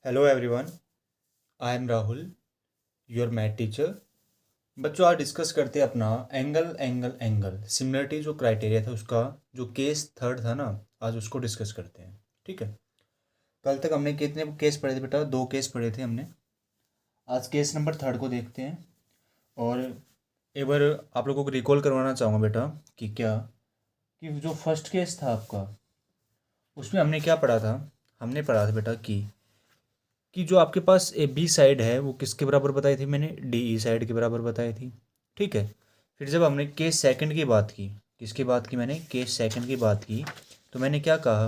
Hello everyone, I am Rahul, your math teacher. बच्चों, आज discuss करते हैं अपना एंगल एंगल एंगल सिमिलरिटी जो क्राइटेरिया था उसका जो केस थर्ड था ना। आज उसको डिस्कस करते हैं। ठीक है। कल तक हमने कितने केस पढ़े थे बेटा? 2 केस पढ़े थे हमने। आज केस नंबर थर्ड को देखते हैं। और एक बार आप लोगों को रिकॉल करवाना चाहूँगा बेटा कि क्या कि जो फर्स्ट केस था आपका उसमें हमने क्या पढ़ा था। हमने पढ़ा था बेटा कि जो आपके पास ए बी साइड है वो किसके बराबर बताई थी मैंने? डी ई साइड के बराबर बताई थी। ठीक है। फिर जब हमने केस सेकंड की बात की, किसकी बात की मैंने? केस सेकंड की बात की। तो मैंने क्या कहा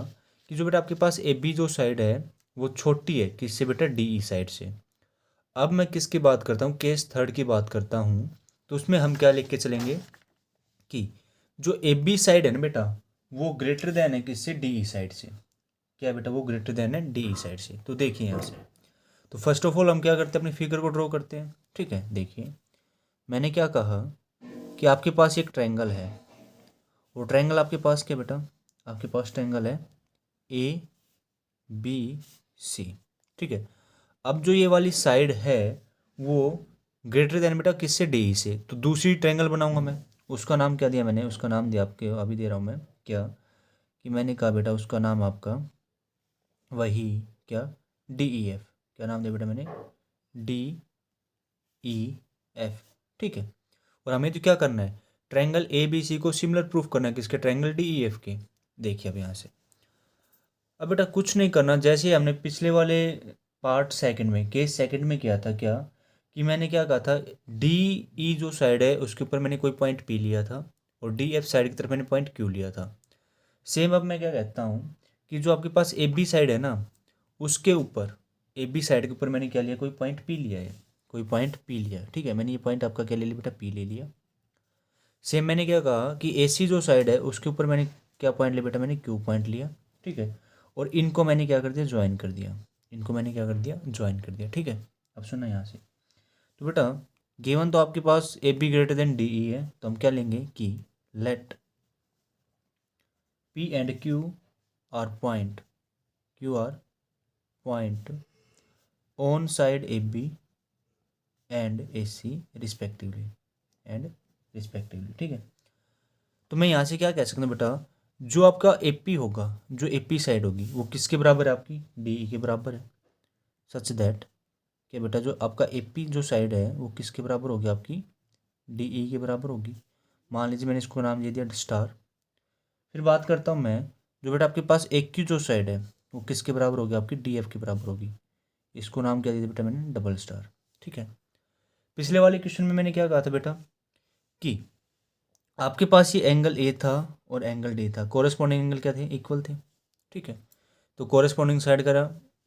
कि जो बेटा आपके पास ए बी जो साइड है वो छोटी है किससे बेटा? डी ई साइड से। अब मैं किसकी बात करता हूँ? केस थर्ड की बात करता हूँ। तो उसमें हम क्या लिख के चलेंगे कि जो ए बी साइड है ना बेटा वो ग्रेटर देन है किससे? डी ई साइड से। क्या है बेटा? वो ग्रेटर देन है डी ई साइड से। तो देखिए यहाँ से, तो फर्स्ट ऑफ ऑल हम क्या करते हैं? अपनी फिगर को ड्रॉ करते हैं। ठीक है। देखिए मैंने क्या कहा कि आपके पास एक ट्रायंगल है। वो ट्रायंगल आपके पास क्या बेटा? आपके पास ट्रायंगल है ए बी सी। ठीक है। अब जो ये वाली साइड है वो ग्रेटर देन बेटा किससे? डी ई से। तो दूसरी ट्रायंगल बनाऊंगा मैं। उसका नाम क्या दिया मैंने? उसका नाम दिया आपके अभी दे रहा हूँ मैं। क्या कि मैंने कहा बेटा उसका नाम आपका वही क्या? D E F. क्या नाम दिया बेटा मैंने? D E F. ठीक है। और हमें तो क्या करना है? ट्रायंगल ए बी सी को सिमिलर प्रूफ करना है किसके? ट्रायंगल डी ई एफ के। देखिए अब यहाँ से, अब बेटा कुछ नहीं करना। जैसे ही हमने पिछले वाले पार्ट सेकंड में, केस सेकंड में किया था क्या कि मैंने क्या कहा था? डी ई जो साइड है उसके ऊपर मैंने कोई पॉइंट पी लिया था और डी एफ साइड की तरफ मैंने पॉइंट क्यू लिया था। सेम अब मैं क्या कहता हूँ कि जो आपके पास ए बी साइड है ना उसके ऊपर, ए बी साइड के ऊपर मैंने क्या लिया? कोई पॉइंट पी लिया है। कोई पॉइंट पी लिया। ठीक है। मैंने ये पॉइंट आपका क्या ले लिया बेटा? पी ले लिया। सेम मैंने क्या कहा कि ए सी जो साइड है उसके ऊपर मैंने क्या पॉइंट लिया बेटा? मैंने क्यू पॉइंट लिया। ठीक है। और इनको मैंने क्या कर दिया? ज्वाइन कर दिया। इनको मैंने क्या कर दिया? ज्वाइन कर दिया। ठीक है। अब सुनना यहाँ से, तो बेटा गिवन तो आपके पास A B greater than D E है, तो हम क्या लेंगे कि let P and Q are point, Q are point on side A B and A C respectively, and respectively. ठीक है। तो मैं यहाँ से क्या कह सकता हूँ बेटा? जो आपका एपी होगा, जो एपी साइड होगी वो किसके बराबर है? आपकी डीई के बराबर है। सच दैट क्या बेटा जो आपका एपी जो साइड है वो किसके बराबर होगी? आपकी डीई के बराबर होगी। मान लीजिए मैंने इसको नाम दे दिया स्टार। फिर बात करता हूँ मैं, जो बेटा आपके पास एक की जो साइड है वो किसके बराबर होगी? आपकी डी एफ के बराबर होगी। इसको नाम क्या दे दिया बेटा मैंने? Double star. ठीक है। पिछले वाले क्वेश्चन में मैंने क्या कहा था बेटा कि आपके पास ये एंगल ए था और एंगल डी था। कोरेस्पॉन्डिंग एंगल क्या थे? इक्वल थे। ठीक है। तो कोरेस्पॉन्डिंग साइड का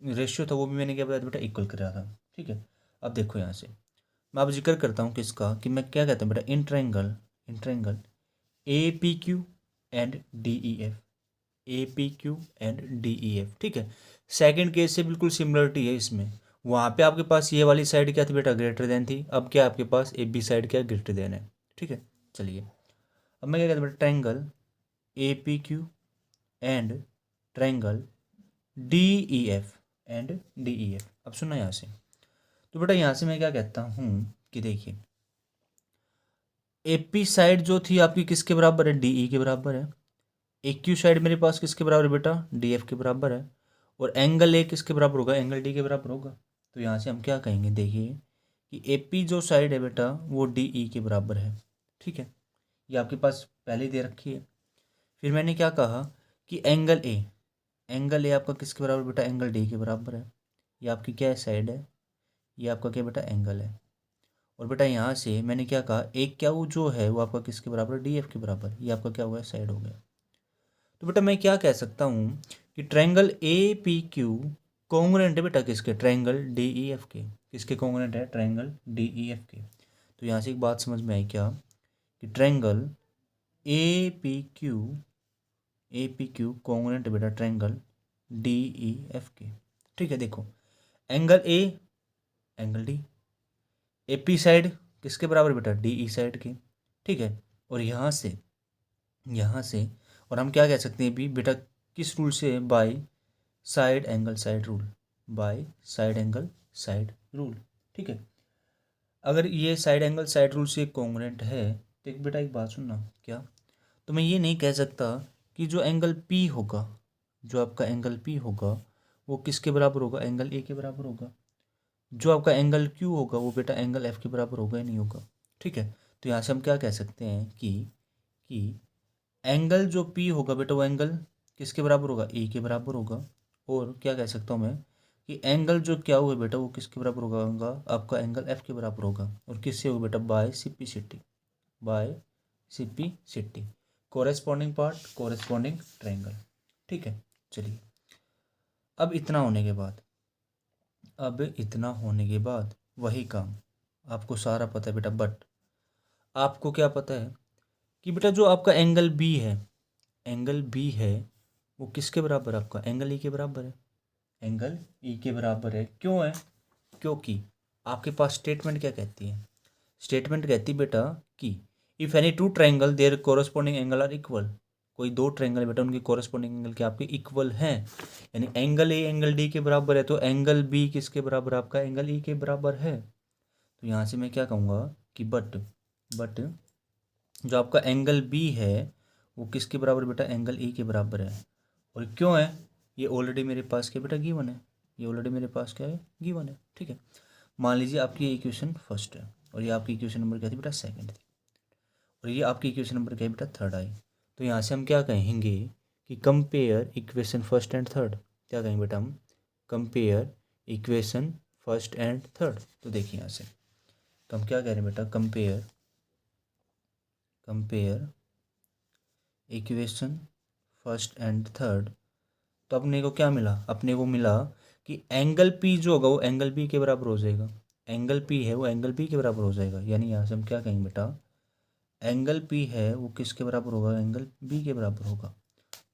रेशियो था वो भी मैंने क्या बताया बेटा? इक्वल करा था। ठीक है। अब देखो यहाँ से मैं अब जिक्र करता हूँ किसका कि मैं क्या कहता हूँ बेटा? In triangle A P Q and D E F. A P Q and D E F. ठीक है। सेकंड केस से बिल्कुल सिमिलरिटी है इसमें। वहाँ पे आपके पास ये वाली साइड क्या थी बेटा? ग्रेटर देन थी। अब क्या आपके पास ए बी साइड क्या ग्रेटर देन है? ठीक है। चलिए अब मैं क्या कहता हूँ बेटा? Triangle A P Q and triangle D E F and D E F. अब सुनना यहाँ से, तो बेटा यहाँ से मैं क्या कहता हूँ कि देखिए ए पी साइड जो थी आपकी किसके बराबर है? डी ई के बराबर है। ए क्यू साइड मेरे पास किसके बराबर है बेटा? डी एफ के बराबर है। और एंगल ए किसके बराबर होगा? एंगल डी के बराबर होगा। तो यहाँ से हम क्या कहेंगे? देखिए कि ए पी जो साइड है बेटा वो डी ई के बराबर है। ठीक है। ये आपके पास पहले ही दे रखी है। फिर मैंने क्या कहा कि एंगल ए आपका किसके बराबर बेटा? एंगल डी के बराबर है। ये आपकी क्या है? साइड है। ये आपका क्या बेटा? एंगल है। और बेटा यहाँ से मैंने क्या कहा? एक क्या वो जो है वो आपका किसके बराबर? डी एफ के बराबर। ये आपका क्या हुआ? साइड हो गया। तो बेटा मैं क्या कह सकता हूँ कि triangle A P Q congruent है बेटा किसके? ट्रायंगल डी ई एफ के। किसके कॉन्ग्रुएंट है? ट्रायंगल डी ई एफ के। तो यहाँ से एक बात समझ में आई क्या कि triangle A P Q congruent है बेटा ट्रायंगल डी ई एफ के। ठीक है। देखो angle A, angle D, A P side किसके बराबर बेटा? डी ई साइड के। ठीक है। और यहाँ से और हम क्या कह सकते हैं भी बेटा? किस रूल से? By side angle side rule. By side angle side rule. ठीक है, अगर ये साइड एंगल साइड रूल से कॉन्ग्रुएंट है तो एक बेटा एक बात सुनना, क्या तो मैं ये नहीं कह सकता कि जो एंगल पी होगा, जो आपका एंगल पी होगा वो किसके बराबर होगा, एंगल ए के बराबर होगा। जो आपका एंगल क्यू होगा वो बेटा एंगल एफ के बराबर होगा या नहीं होगा। ठीक है, तो यहाँ से हम क्या कह सकते हैं कि एंगल जो पी होगा बेटा वो एंगल किसके बराबर होगा, ए के बराबर होगा। और क्या कह सकता हूँ मैं कि एंगल जो क्या हुआ बेटा वो किसके बराबर होगा, आपका एंगल एफ के बराबर होगा। और किससे होगा बेटा, by CPCT, by CPCT, corresponding part corresponding triangle. ठीक है, चलिए अब इतना होने के बाद, अब इतना होने के बाद वही काम आपको सारा पता है बेटा, बट आपको क्या पता है कि बेटा जो आपका एंगल बी है, एंगल बी है वो किसके बराबर है, आपका एंगल ई के बराबर है। एंगल ई के बराबर है, क्यों है, क्योंकि आपके पास स्टेटमेंट क्या कहती है, स्टेटमेंट कहती है बेटा कि if any two triangle their corresponding angle are equal, कोई दो ट्रायंगल बेटा उनके कोरस्पॉन्डिंग एंगल के आपके इक्वल हैं, यानी एंगल ए एंगल डी के बराबर है तो एंगल बी किसके बराबर, आपका एंगल ई के बराबर है। तो यहाँ से मैं क्या कहूँगा कि बट जो आपका एंगल बी है वो किसके बराबर बेटा, एंगल ई के बराबर है। और क्यों है, ये ऑलरेडी मेरे पास क्या बेटा गिवन है, ये ऑलरेडी मेरे पास क्या है, गिवन है। ठीक है, मान लीजिए आपकी इक्वेशन फर्स्ट है और ये आपकी इक्वेशन नंबर क्या थी बेटा, सेकंड थी, और ये आपकी इक्वेशन नंबर क्या है बेटा, थर्ड आई। तो यहाँ से हम क्या कहेंगे कि compare equation first and third, क्या कहेंगे बेटा हम, compare equation first and third. तो देखिए यहाँ से तो हम क्या कह रहे हैं बेटा, compare equation first and third. तो अपने को क्या मिला, अपने को मिला कि एंगल पी जो होगा वो एंगल बी के बराबर हो जाएगा, एंगल पी है वो एंगल बी के बराबर हो जाएगा। यानी यहाँ से हम क्या कहेंगे बेटा, एंगल पी है वो किसके बराबर होगा, एंगल बी के बराबर होगा,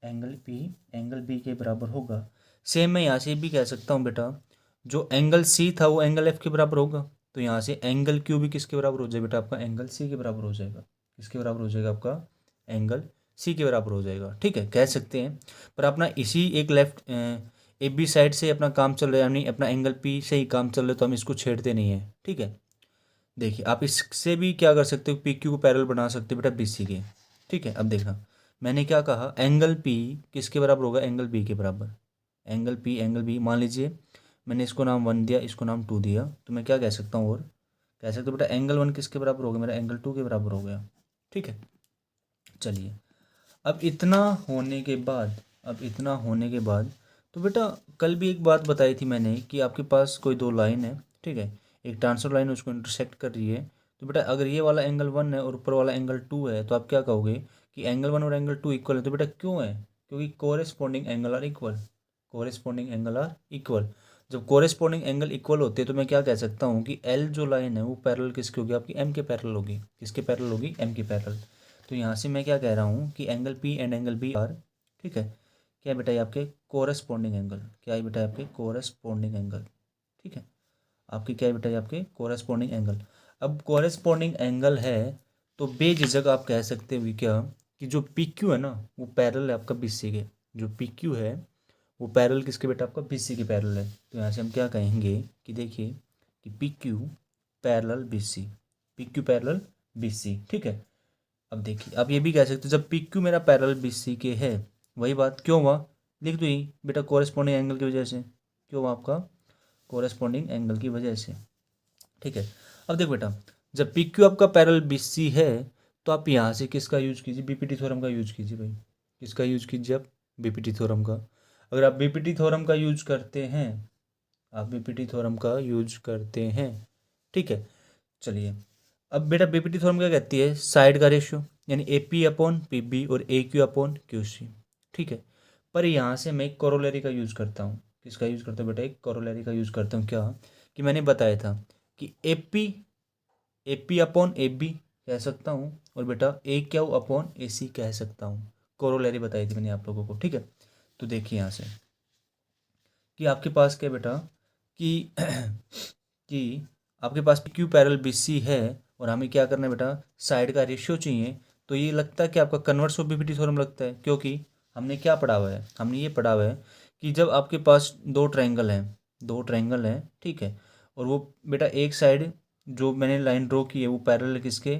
एंगल पी एंगल बी के बराबर होगा। सेम मैं यहाँ से भी कह सकता हूँ बेटा जो एंगल सी था वो एंगल एफ के बराबर होगा। तो यहाँ से एंगल क्यू भी किसके बराबर हो जाएगा बेटा, आपका एंगल सी के बराबर हो जाएगा। किसके बराबर हो जाएगा, आपका एंगल सी के बराबर हो जाएगा। ठीक है, कह सकते हैं, पर अपना इसी एक लेफ्ट ए बी साइड से अपना काम चल रहा है, यानी अपना एंगल पी से ही काम चल रहा है, तो हम इसको छेड़ते नहीं है। ठीक है, देखिए आप इससे भी क्या कर सकते हो, पी क्यू को पैरेलल बना सकते हो बेटा बी सी के। ठीक है, अब देखना मैंने क्या कहा, एंगल पी किसके बराबर होगा, एंगल बी के बराबर, एंगल पी एंगल बी। मान लीजिए मैंने इसको नाम 1 दिया, इसको नाम 2 दिया, तो मैं क्या कह सकता हूँ, और कह सकते हो बेटा एंगल 1 किसके बराबर हो गया, मेरा एंगल 2 के बराबर हो गया। ठीक है, चलिए अब इतना होने के बाद, अब इतना होने के बाद तो बेटा कल भी एक बात बताई थी मैंने कि आपके पास कोई दो लाइन है, ठीक है, एक ट्रांसफर लाइन उसको इंटरसेक्ट कर रही है। तो बेटा अगर ये वाला एंगल 1 है और ऊपर वाला एंगल 2 है तो आप क्या कहोगे कि एंगल 1 और एंगल 2 इक्वल है। तो बेटा क्यों है, क्योंकि corresponding angle are equal, corresponding angle are equal. जब कोरेस्पॉन्डिंग एंगल इक्वल होते हैं तो मैं क्या कह सकता हूँ कि एल जो लाइन है वो पैरेलल किसकी होगी, आपकी एम के पैरेलल होगी। किसके पैरेलल होगी, एम के पैरेलल। तो यहाँ से मैं क्या कह रहा हूँ कि angle P and angle B are, ठीक है, क्या है बेटा ये आपके कोरेस्पॉन्डिंग एंगल, क्या है बेटा आपके कोरेस्पॉन्डिंग एंगल। ठीक है, आपकी क्या है बेटा ये आपके कोरेस्पॉन्डिंग एंगल। अब कोरेस्पॉन्डिंग एंगल है तो बेझिझक आप कह सकते हो क्या कि जो पी क्यू है ना वो पैरेलल है आपका बी सी के, जो पी क्यू है वो पैरेलल किसके बेटा, आपका बी सी के पैरेलल है। तो यहाँ से हम क्या कहेंगे कि देखिए कि P Q parallel B C, P Q parallel B C. ठीक है, अब देखिए आप ये भी कह सकते हो जब पी क्यू मेरा पैरेलल बी सी के है, वही बात क्यों हुआ, लिख दो यही बेटा कोरेस्पॉन्डिंग एंगल की वजह से। क्यों हुआ, आपका कोरेस्पॉन्डिंग एंगल की वजह से। ठीक है, अब देखो बेटा जब पी क्यू आपका पैरेलल बी सी है तो आप यहाँ से किसका यूज कीजिए, बीपीटी थ्योरम का यूज कीजिए भाई। किसका यूज कीजिए आप, बीपीटी थ्योरम का। अगर आप बीपीटी थ्योरम का यूज करते हैं, आप बीपीटी थ्योरम का यूज करते हैं, ठीक है, चलिए अब बेटा बीपीटी थ्योरम क्या कहती है, साइड का रेशियो, यानी A P upon P B और A Q upon Q C. ठीक है, पर यहाँ से मैं एक कोरोलरी का यूज़ करता हूँ। किसका यूज़ करता हूँ बेटा, एक कोरोलरी का यूज़ करता हूँ। क्या कि मैंने बताया था कि A P upon A B कह सकता हूँ और बेटा ए क्यू अपॉन ए सी कह सकता हूँ। कोरोलरी बताई थी मैंने आप लोगों को। ठीक है, तो देखिए यहाँ से कि आपके पास क्या बेटा कि कि आपके पास क्यू पैरेलल बी सी है और हमें क्या करना है बेटा, साइड का रेशियो चाहिए। तो ये लगता है कि आपका कन्वर्स ऑफ बीपीटी थ्योरम लगता है, क्योंकि हमने क्या पढ़ा हुआ है, हमने ये पढ़ा हुआ है कि जब आपके पास दो ट्रायंगल हैं, दो ट्रायंगल है, ठीक है, और वो बेटा एक साइड जो मैंने लाइन ड्रॉ की है वो पैरेलल किसके,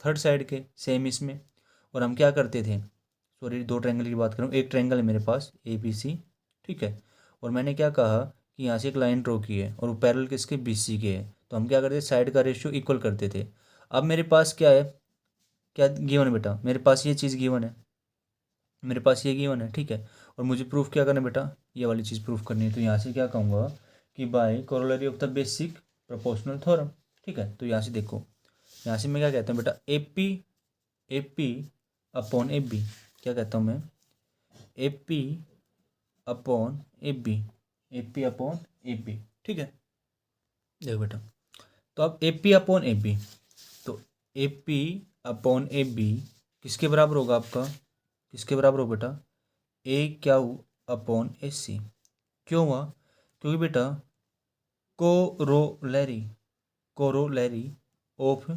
थर्ड साइड के, सेम इसमें। और हम क्या करते थे, सॉरी दो ट्रायंगल की बात करूँ, एक ट्रायंगल है मेरे पास ए बी सी, ठीक है, और मैंने क्या कहा कि यहाँ से एक लाइन ड्रॉ की है और वो पैरेलल किसके, बी सी के है, तो हम क्या करते थे, साइड का रेशियो इक्वल करते थे। अब मेरे पास क्या है, क्या गिवन है बेटा, मेरे पास ये चीज़ गिवन है, मेरे पास ये गिवन है, ठीक है, और मुझे प्रूफ क्या करना है बेटा, ये वाली चीज़ प्रूफ करनी है। तो यहाँ से क्या कहूँगा कि by corollary of the basic proportional theorem, ठीक है। तो यहाँ से देखो, यहाँ से मैं क्या कहता हूँ बेटा, A P upon A B, क्या कहता हूँ मैं, A P upon A B, A P upon A B, ठीक है। देखो बेटा, तो अब A P upon A B, तो A P upon A B किसके बराबर होगा आपका, किसके बराबर हो बेटा, ए क्यू अपॉन ए सी। क्यों हुआ, क्योंकि बेटा corollary, corollary of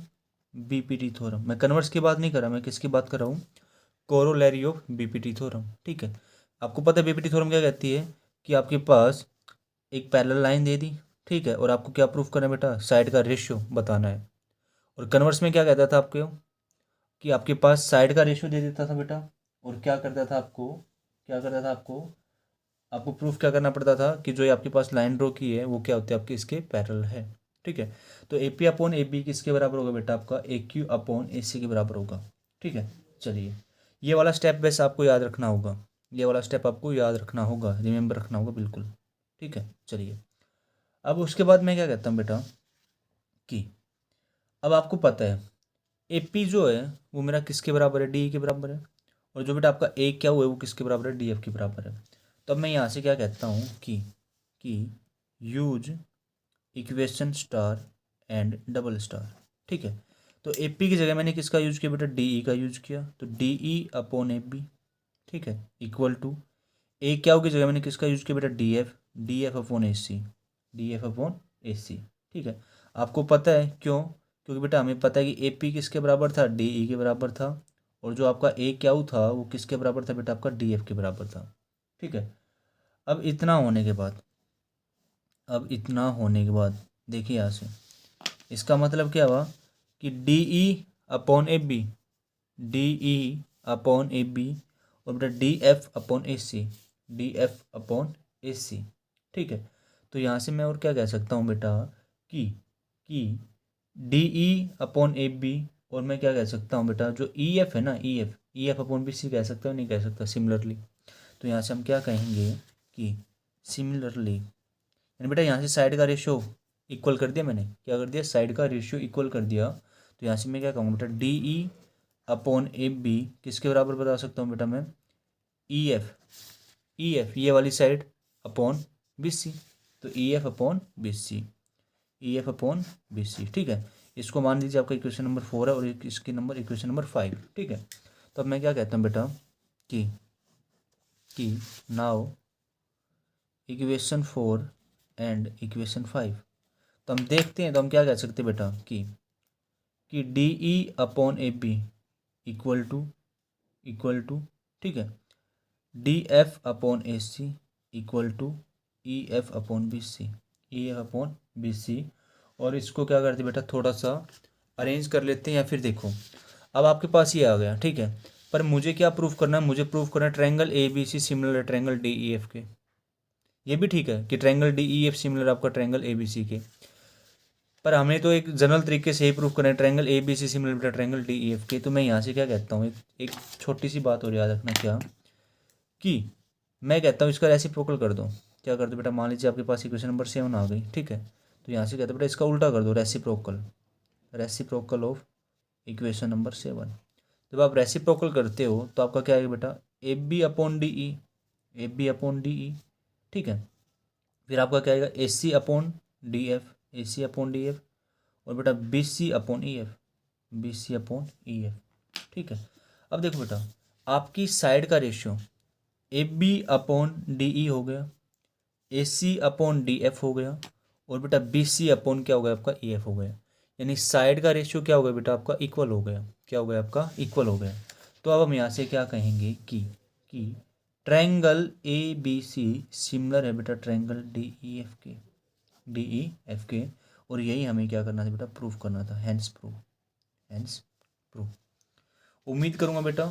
BPT theorem, मैं कन्वर्स की बात नहीं कर रहा, मैं किसकी बात कर रहा हूँ, कोरोलरी ऑफ बीपीटी थ्योरम, ठीक है। आपको पता है बीपीटी थ्योरम क्या कहती है, कि आपके पास एक पैरेलल लाइन दे दी, ठीक है, और आपको क्या प्रूफ करना है बेटा, साइड का रेशियो बताना है। और कन्वर्स में क्या कहता था आपको, कि आपके पास साइड का रेशियो दे देता था बेटा, और क्या करता था आपको, क्या करता था आपको, आपको प्रूफ क्या करना पड़ता था कि जो ये आपके पास लाइन ड्रॉ की है वो क्या होती है आपकी, इसके पैरेलल है, ठीक है। तो A P upon A B किसके बराबर होगा बेटा, आपका ए क्यू अपॉन ए सी के बराबर होगा, ठीक है। चलिए, ये वाला स्टेप वैसे आपको याद रखना होगा, ये वाला स्टेप आपको याद रखना होगा, रिमेंबर रखना होगा बिल्कुल, ठीक है। चलिए, अब उसके बाद मैं क्या कहता हूँ बेटा, कि अब आपको पता है ए पी जो है वो मेरा किसके बराबर है, डी के बराबर है, और जो बेटा आपका ए क्या हुआ है वो किसके बराबर है, डी एफ के बराबर है। तो अब मैं यहाँ से क्या कहता हूँ कि use equation star and double star, ठीक है। तो ए पी की जगह मैंने किसका यूज किया बेटा, डी ई का यूज किया, तो D E upon A B, ठीक है, इक्वल टू ए क्या की जगह मैंने किसका यूज किया बेटा, D F upon A C, D F upon A C, ठीक है। आपको पता है क्यों, क्योंकि बेटा हमें पता है कि ए पी किसके बराबर था, डी ई के बराबर था, और जो आपका ए क्यू था वो किसके बराबर था बेटा, आपका डी एफ के बराबर था, ठीक है। अब इतना होने के बाद, अब इतना होने के बाद देखिए यहाँ से, इसका मतलब क्या हुआ, कि D E upon A B, D E upon A B, और बेटा D F upon A C, D F upon A C, ठीक है। तो यहाँ से मैं और क्या कह सकता हूँ बेटा, कि D E upon A B, और मैं क्या कह सकता हूँ बेटा, जो ई एफ है ना, E F upon B C कह सकता हूँ, नहीं कह सकता, सिमिलरली। तो यहाँ से हम क्या कहेंगे, कि सिमिलरली, यानी बेटा यहाँ से साइड का रेशियो इक्वल कर दिया, मैंने क्या कर दिया, साइड का रेशियो इक्वल कर दिया। तो यहाँ से मैं क्या कहूँगा बेटा, D E upon A B किसके बराबर बता सकता हूँ बेटा मैं, ई एफ ये वाली साइड अपॉन बी सी, तो E F upon B C, E F upon B C, ठीक है। इसको मान लीजिए आपका इक्वेशन नंबर 4 है, और इसकी नंबर इक्वेशन नंबर 5, ठीक है। तो अब मैं क्या कहता हूँ बेटा, कि नाउ इक्वेशन 4 एंड इक्वेशन 5, तो हम देखते हैं, तो हम क्या कह सकते हैं बेटा, कि D E upon A B equal to, ठीक है, D F upon A C equal to E F upon B C, E F upon B C. और इसको क्या करते बेटा, थोड़ा सा अरेंज कर लेते हैं, या फिर देखो, अब आपके पास ये आ गया, ठीक है, पर मुझे क्या प्रूफ करना है, मुझे प्रूफ करना है triangle A B C similar है ट्रायंगल डी ई एफ के। ये भी ठीक है कि triangle D E F similar आपका ट्रायंगल ए बी सी के, पर हमें तो एक जनरल तरीके से ही प्रूफ करना है triangle A B C similar बेटा ट्रायंगल डी ई एफ के। तो मैं यहाँ से क्या कहता हूँ, एक छोटी सी बात और याद रखना, क्या, कि मैं कहता हूँ इसका रेसिप्रोकल कर दो। क्या कर दो बेटा, मान लीजिए आपके पास इक्वेशन नंबर 7 आ गई, ठीक है, तो यहाँ से कहते बेटा इसका उल्टा कर दो, रेसिप्रोकल ऑफ इक्वेशन नंबर 7। जब आप रेसिप्रोकल करते हो तो आपका क्या आएगा बेटा, A B upon D E, A B upon D E, ठीक है। फिर आपका क्या आएगा, A C upon D F, A C upon D F, और बेटा B C upon E F, B C upon E F, ठीक है। अब देखो बेटा, आपकी साइड का ratio A B upon D E हो गया, A C upon D F हो गया, और बेटा बी सी अपॉन क्या हो गया आपका, ई एफ हो गया। यानी साइड का रेशियो क्या हो गया बेटा आपका, इक्वल हो गया, क्या हो गया आपका, इक्वल हो गया। तो अब हम यहाँ से क्या कहेंगे, कि triangle A B C similar है बेटा ट्रायंगल डी ई एफ के, और यही हमें क्या करना था बेटा, प्रूफ करना था। Hence proof. उम्मीद करूँगा बेटा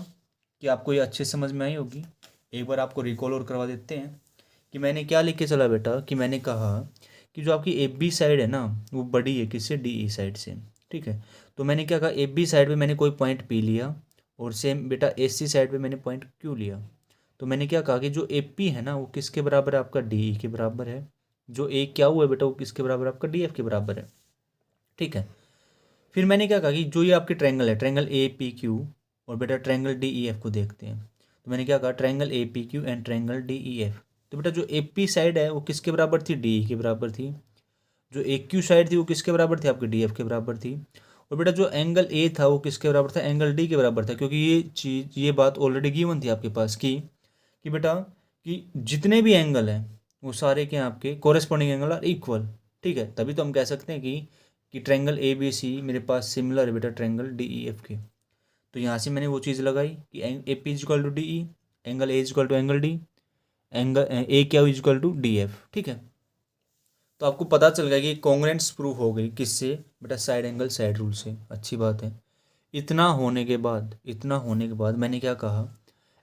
कि आपको ये अच्छे समझ में आई होगी। एक बार आपको रिकॉल और करवा देते हैं कि मैंने क्या लिख के चला बेटा, कि मैंने कहा कि जो आपकी ए बी साइड है ना वो बड़ी है किससे, डी ई साइड से, ठीक है। तो मैंने क्या कहा, ए बी साइड पे मैंने कोई पॉइंट पी लिया और सेम बेटा ए सी साइड पे मैंने पॉइंट क्यू लिया। तो मैंने क्या कहा कि जो ए पी है ना वो किसके बराबर है, आपका डी ई के बराबर है। जो ए क्या हुआ है बेटा वो किसके बराबर है, आपका डी एफ के बराबर है, ठीक है। फिर मैंने क्या कहा कि जो ये आपकी ट्रायंगल है, ट्रायंगल ए पी क्यू और बेटा ट्रायंगल डी ई एफ को देखते हैं। तो मैंने क्या कहा, triangle A P Q and triangle D E F. तो बेटा जो ए पी साइड है वो किसके बराबर थी, डी ई के बराबर थी। जो ए क्यू साइड थी वो किसके बराबर थी, आपके डी एफ के बराबर थी। और बेटा जो एंगल ए था वो किसके बराबर था, एंगल डी के बराबर था, क्योंकि ये बात ऑलरेडी गिवन थी आपके पास कि बेटा कि जितने भी एंगल हैं वो सारे के आपके कोरेस्पॉन्डिंग एंगल आर इक्वल, ठीक है। तभी तो हम कह सकते हैं कि ट्रायंगल ए बी सी मेरे पास सिमिलर है बेटा ट्रायंगल डी ई एफ के। तो यहाँ से मैंने वो चीज़ लगाई कि A P is equal to D E, angle A is equal to angle D, angle A क्या is equal to D F, ठीक है। तो आपको पता चल गया कि कॉन्ग्रुएंस प्रूफ हो गई किससे बेटा, साइड एंगल साइड रूल से। अच्छी बात है। इतना होने के बाद मैंने क्या कहा,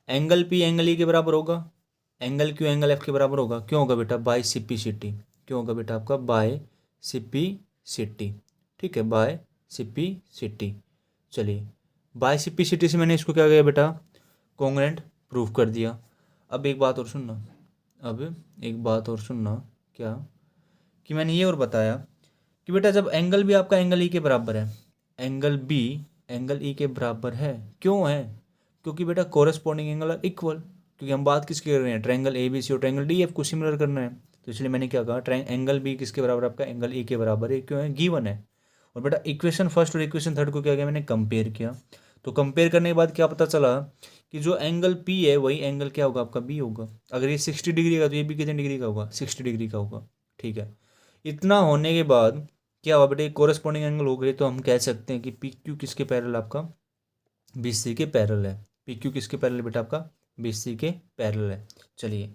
एंगल पी एंगल ई के बराबर होगा, एंगल क्यू एंगल एफ के बराबर होगा। क्यों होगा बेटा, बाय सिपिसिटी। क्यों होगा बेटा आपका, बाय सिपिसिटी, ठीक है, बाय सिपिसिटी। चलिए बाय सिपिसिटी से मैंने इसको क्या किया बेटा, कॉन्ग्रुएंट प्रूफ कर दिया। अब एक बात और सुनना, क्या कि मैंने ये और बताया कि बेटा जब एंगल भी आपका एंगल ई के बराबर है, एंगल बी एंगल ई के बराबर है, क्यों है, क्योंकि बेटा कोरेस्पॉन्डिंग एंगल आर इक्वल। क्योंकि हम बात किसकी कर रहे हैं, ट्रायंगल ए बी सी और ट्रायंगल डी एफ को सिमिलर करना है। तो इसलिए मैंने क्या कहा, एंगल बी किसके बराबर, आपका एंगल ई के बराबर है, क्यों है, गिवन है। और बेटा इक्वेशन फर्स्ट और इक्वेशन थर्ड को क्या किया, मैंने कंपेयर किया। तो कंपेयर करने के बाद क्या पता चला कि जो एंगल पी है वही एंगल क्या होगा, आपका बी होगा। अगर ये 60 डिग्री का तो ये भी कितने डिग्री का होगा, 60 डिग्री का होगा, ठीक है। इतना होने के बाद क्या हुआ बेटा, कोरेस्पॉन्डिंग एंगल हो गए। तो हम कह सकते हैं कि पी क्यू किसके पैरेलल, आपका बी सी के पैरेलल है। पी क्यू किसके पैरेलल बेटा, आपका बी सी के पैरेलल है। चलिए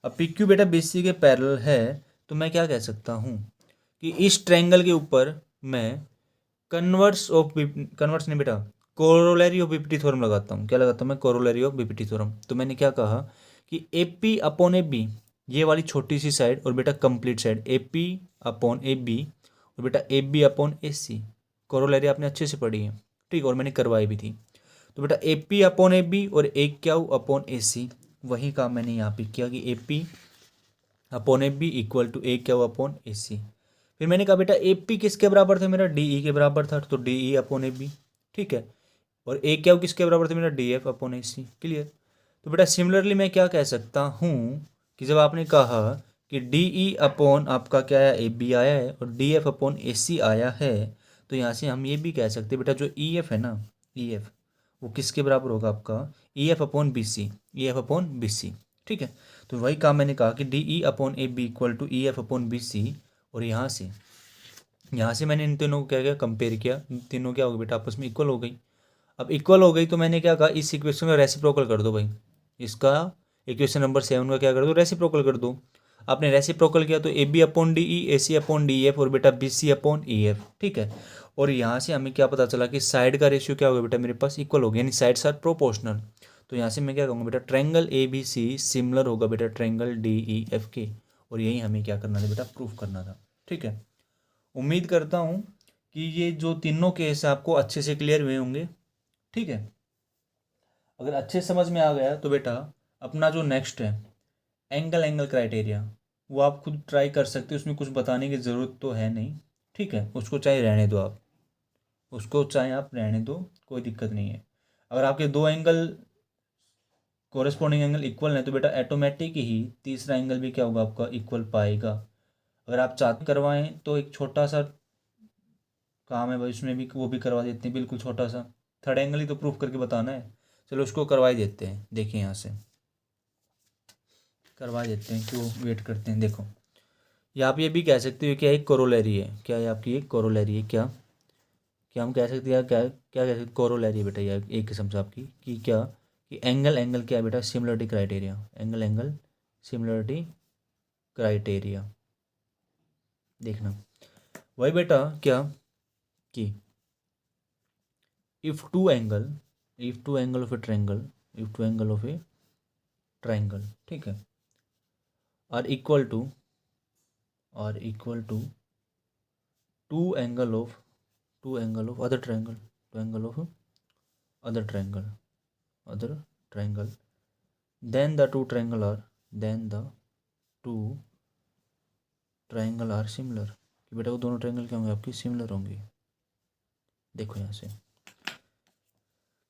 अब पी क्यू बेटा बी सी के पैरेलल है, तो मैं क्या कह सकता हूँ कि इस ट्रायंगल के ऊपर मैं कन्वर्स नहीं बेटा, कोरोलरी ऑफ बीपीटी थ्योरम लगाता हूँ। क्या लगाता हूँ मैं, कोरोलरी ऑफ बीपीटी थ्योरम। तो मैंने क्या कहा कि A P upon A B, ये वाली छोटी सी साइड और बेटा complete side A P upon A B और बेटा A B upon A C, corollary आपने अच्छे से पढ़ी है, ठीक, और मैंने करवाई भी थी। तो बेटा A P upon A B और ए क्यू अपॉन ए सी, वही काम मैंने यहाँ पे किया कि A P upon A B equal to A Q upon A C. फिर मैंने कहा बेटा ए पी किसके बराबर था, मेरा डी ई के बराबर था, तो D E upon A B, ठीक है। और ए क्यू किसके बराबर था, मेरा D F upon A C, clear. तो बेटा सिमिलरली मैं क्या कह सकता हूँ कि जब आपने कहा कि डी ई अपॉन आपका क्या है, ए बी आया है और डी एफ अपॉन ए सी आया है, तो यहाँ से हम ये भी कह सकते हैं बेटा जो ई एफ है ना, ई एफ वो किसके बराबर होगा, आपका E F upon B C, E F upon B C, ठीक है। तो वही काम मैंने कहा कि D E upon A B equal to E F upon B C. और यहाँ से मैंने इन तीनों को क्या किया, कंपेयर किया। तीनों क्या हो गई बेटा, आपस में इक्वल हो गई। अब इक्वल हो गई तो मैंने क्या कहा, इस इक्वेशन का रेसिप्रोकल कर दो भाई, इसका इक्वेशन नंबर 7 का क्या कर दो, रेसिप्रोकल कर दो। आपने रेसिप्रोकल किया तो A B upon D E, A C upon D F और बेटा B C upon E F, ठीक है। और यहाँ से हमें क्या पता चला कि साइड का रेशियो क्या होगा बेटा, मेरे पास इक्वल हो गया, यानी साइड्स आर प्रोपोर्शनल। तो यहाँ से मैं क्या कहूँगा बेटा, triangle A B C similar होगा बेटा ट्रायंगल डी ई एफ के। और यही हमें क्या करना था बेटा, प्रूफ करना था, ठीक है। उम्मीद करता हूँ कि ये जो तीनों केस आपको अच्छे से क्लियर हुए होंगे, ठीक है। अगर अच्छे समझ में आ गया तो बेटा अपना जो नेक्स्ट है एंगल एंगल क्राइटेरिया, वो आप खुद ट्राई कर सकते हो, उसमें कुछ बताने की ज़रूरत तो है नहीं, ठीक है। उसको चाहे रहने दो आप, उसको चाहे आप रहने दो, कोई दिक्कत नहीं है। अगर आपके दो एंगल कोरेस्पॉन्डिंग एंगल इक्वल है तो बेटा ऑटोमेटिक ही तीसरा एंगल भी क्या होगा, आपका इक्वल पाएगा। अगर आप चाहते करवाएं तो एक छोटा सा काम है भाई, उसमें भी वो भी करवा देते हैं, बिल्कुल छोटा सा। थर्ड एंगल ही तो प्रूफ करके बताना है, चलो उसको करवा ही देते हैं। देखिए यहाँ से करवा देते हैं, क्यों वेट करते हैं। देखो या आप ये भी कह सकते हो क्या एक कोरोलरी है, क्या है आपकी एक कोरोलरी है, क्या क्या हम कह सकते हैं, क्या क्या कह सकते, कोरोलरी है बेटा, यह एक किस्म से आपकी कि क्या कि एंगल एंगल क्या है बेटा, similarity criteria, angle angle similarity criteria. देखना वही बेटा क्या कि if two angle of a triangle, if two angle of a triangle, ठीक है, are equal to two angle of other triangle, two angle of other triangle, then the two triangle are similar, कि बेटा वो दोनों triangle क्या होंगे आपकी, similar होंगे। देखो यहाँ से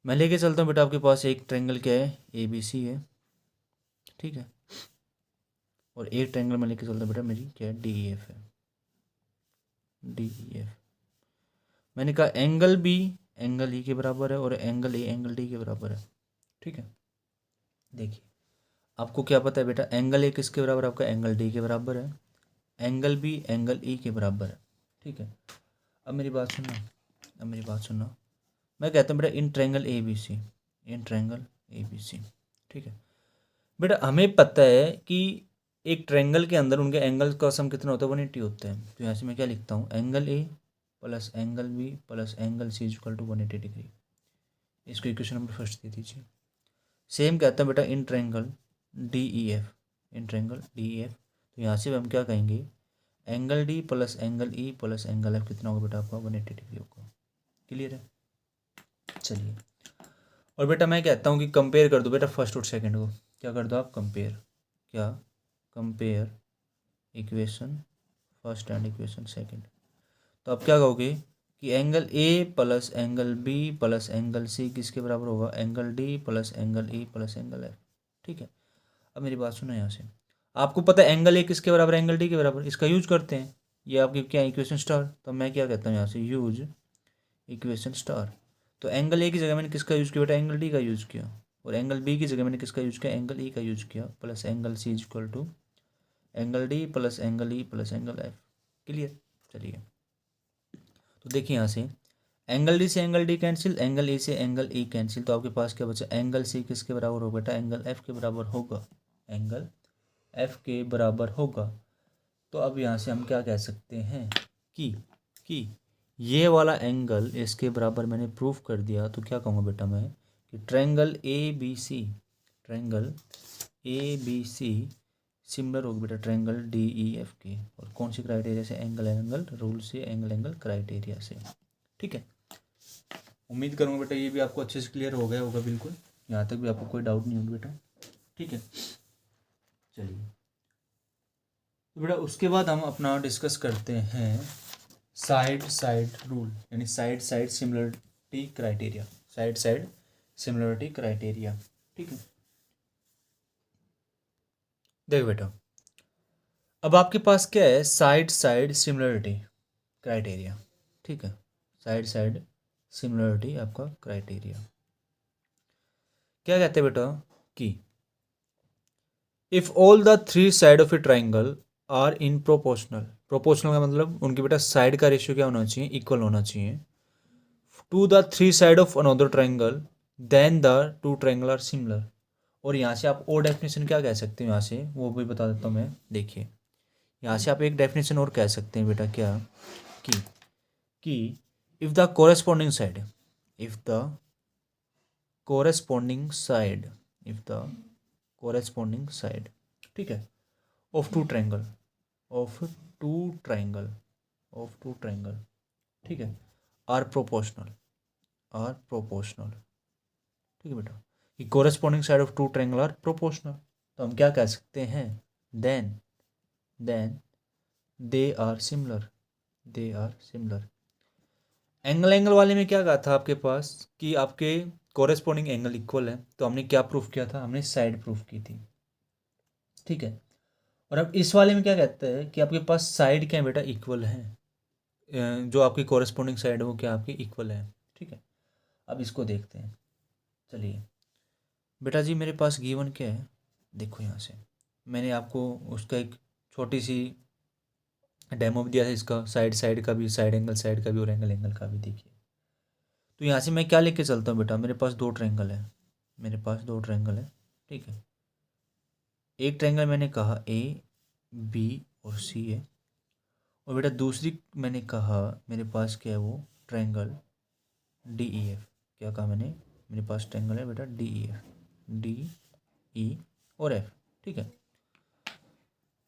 मैं लेके चलता हूँ बेटा, आपके पास एक ट्रायंगल क्या है, ए बी सी है, ठीक है, और एक ट्रायंगल मैं लेके चलता हूँ बेटा, मेरी क्या है, डी ई एफ है, डी ई एफ। मैंने कहा एंगल बी एंगल ई के बराबर है और एंगल ए एंगल डी के बराबर है, ठीक है। देखिए आपको क्या पता है बेटा, एंगल ए किसके बराबर है, आपका एंगल डी के बराबर है, एंगल बी एंगल ई के बराबर है, ठीक है। अब मेरी बात सुनना, मैं कहता हूँ बेटा in triangle A B C, ठीक है। बेटा हमें पता है कि एक ट्रायंगल के अंदर उनके एंगल का सम कितना होता है, 180 होता है। तो यहाँ से मैं क्या लिखता हूँ, angle A plus angle B plus angle C is equal to 180 degree. इसको इक्वेशन नंबर फर्स्ट दे दीजिए। सेम कहता है बेटा in triangle D E F, तो यहाँ से हम क्या कहेंगे, angle D plus angle E plus angle F कितना होगा बेटा आपका, 180 डिग्री होगा। क्लियर है, चलिए। और बेटा मैं कहता हूँ कि कंपेयर कर दो बेटा फर्स्ट और सेकंड को, क्या कर दो आप, compare equation first and equation second. तो आप क्या कहोगे कि angle A plus angle B plus angle C किसके बराबर होगा, angle D plus angle E plus angle F, ठीक है। अब मेरी बात सुनो, यहाँ से आपको पता है एंगल ए किसके बराबर, एंगल डी के बराबर, इसका यूज करते हैं, ये आपकी क्या इक्वेशन स्टार। तो मैं क्या कहता हूँ यहाँ से, यूज इक्वेशन स्टार। तो एंगल ए की जगह मैंने किसका यूज़ किया बेटा, एंगल डी का यूज़ किया, और एंगल बी की जगह मैंने किसका यूज़ किया, एंगल ई का यूज़ किया, plus angle C is equal to angle D plus angle E plus angle F. Clear, चलिए। तो देखिए यहाँ से एंगल डी से angle D cancel, angle A से एंगल ई कैंसिल, तो आपके पास क्या बचा, एंगल सी किसके बराबर होगा बेटा, एंगल एफ के बराबर होगा, एंगल एफ के बराबर होगा। तो अब यहाँ से हम क्या कह सकते हैं कि ये वाला एंगल इसके बराबर मैंने प्रूफ कर दिया। तो क्या कहूँगा बेटा मैं कि triangle A B C similar होगी बेटा ट्रायंगल डी ई एफ के, और कौन सी क्राइटेरिया से, एंगल एंगल रूल से, एंगल एंगल क्राइटेरिया से, ठीक है। उम्मीद करूँगा बेटा ये भी आपको अच्छे से क्लियर हो गया होगा, बिल्कुल यहाँ तक भी आपको कोई डाउट नहीं होगा बेटा, ठीक है। चलिए तो बेटा उसके बाद हम अपना डिस्कस करते हैं साइड रूल, यानी साइड सिमिलरिटी क्राइटेरिया, ठीक है। देखो बेटा अब आपके पास क्या है, साइड सिमिलरिटी क्राइटेरिया, ठीक है, साइड सिमिलरिटी आपका क्राइटेरिया क्या कहते हैं बेटा कि if all the three side of a triangle are in proportional का मतलब उनके बेटा साइड का रेशियो क्या होना चाहिए, इक्वल होना चाहिए, to the three side of another triangle then the two triangle are similar. और यहाँ से आप और डेफिनेशन क्या कह सकते हैं, यहाँ से वो भी बता देता हूँ मैं। देखिए यहाँ से आप एक डेफिनेशन और कह सकते हैं बेटा, क्या कि इफ द कोरेस्पॉन्डिंग साइड ठीक है ऑफ टू ट्राइंगल ठीक है आर प्रोपोर्शनल ठीक है बेटा, कि corresponding side of two triangle are proportional. तो हम क्या कह सकते हैं, then they are similar. Angle वाले में क्या कहा था आपके पास कि आपके कोरेस्पॉन्डिंग एंगल इक्वल है, तो हमने क्या प्रूफ किया था, हमने साइड प्रूफ की थी, ठीक है। और अब इस वाले में क्या कहते हैं कि आपके पास साइड क्या है बेटा, इक्वल है, जो आपकी कोरेस्पॉन्डिंग साइड है वो क्या आपकी इक्वल है, ठीक है। अब इसको देखते हैं, चलिए बेटा जी मेरे पास गिवन क्या है, देखो यहाँ से मैंने आपको उसका एक छोटी सी डेमो भी दिया था, इसका साइड का भी, साइड एंगल का भी और एंगल का भी। देखिए तो यहाँ से मैं क्या लेके चलता हूँ बेटा, मेरे पास दो ट्रायंगल है, मेरे पास दो ट्रायंगल है, ठीक है। एक ट्रायंगल मैंने कहा ए बी और सी है, और बेटा दूसरी मैंने कहा मेरे पास क्या है, वो ट्रायंगल डी ई एफ। क्या कहा मैंने, मेरे पास ट्रायंगल है बेटा D E F, D E और एफ, ठीक है।